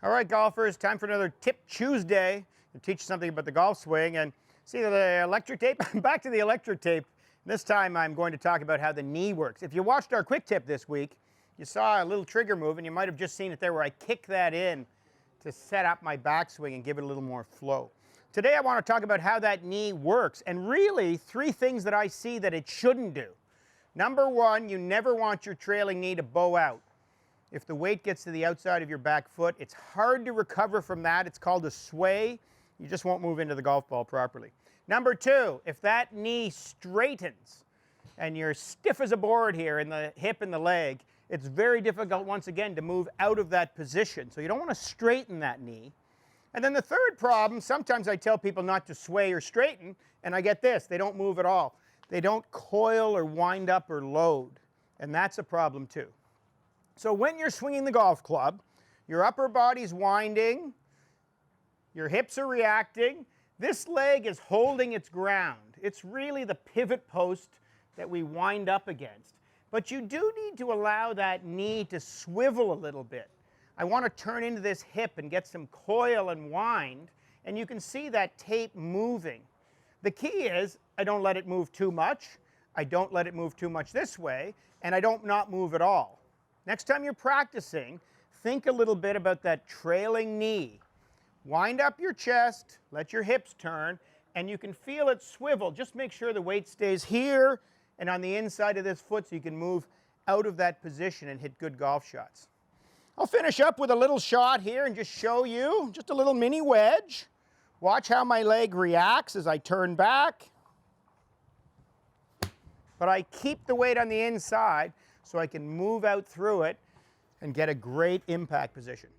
All right, golfers, time for another Tip Tuesday to teach you something about the golf swing. And see the electric tape? Back to the electric tape. This time I'm going to talk about how the knee works. If you watched our quick tip this week, you saw a little trigger move, and you might have just seen it there where I kick that in to set up my backswing and give it a little more flow. Today I want to talk about how that knee works, and really 3 things that I see that it shouldn't do. Number 1, you never want your trailing knee to bow out. If the weight gets to the outside of your back foot, it's hard to recover from that. It's called a sway. You just won't move into the golf ball properly. Number 2, if that knee straightens and you're stiff as a board here in the hip and the leg, it's very difficult once again to move out of that position. So you don't want to straighten that knee. And then the third problem, sometimes I tell people not to sway or straighten, and I get this: they don't move at all. They don't coil or wind up or load, and that's a problem too. So when you're swinging the golf club, your upper body's winding, your hips are reacting, this leg is holding its ground. It's really the pivot post that we wind up against. But you do need to allow that knee to swivel a little bit. I want to turn into this hip and get some coil and wind, and you can see that tape moving. The key is I don't let it move too much, I don't let it move too much this way, and I don't not move at all. Next time you're practicing, think a little bit about that trailing knee. Wind up your chest, let your hips turn, and you can feel it swivel. Just make sure the weight stays here and on the inside of this foot so you can move out of that position and hit good golf shots. I'll finish up with a little shot here and just show you just a little mini wedge. Watch how my leg reacts as I turn back. But I keep the weight on the inside so I can move out through it and get a great impact position.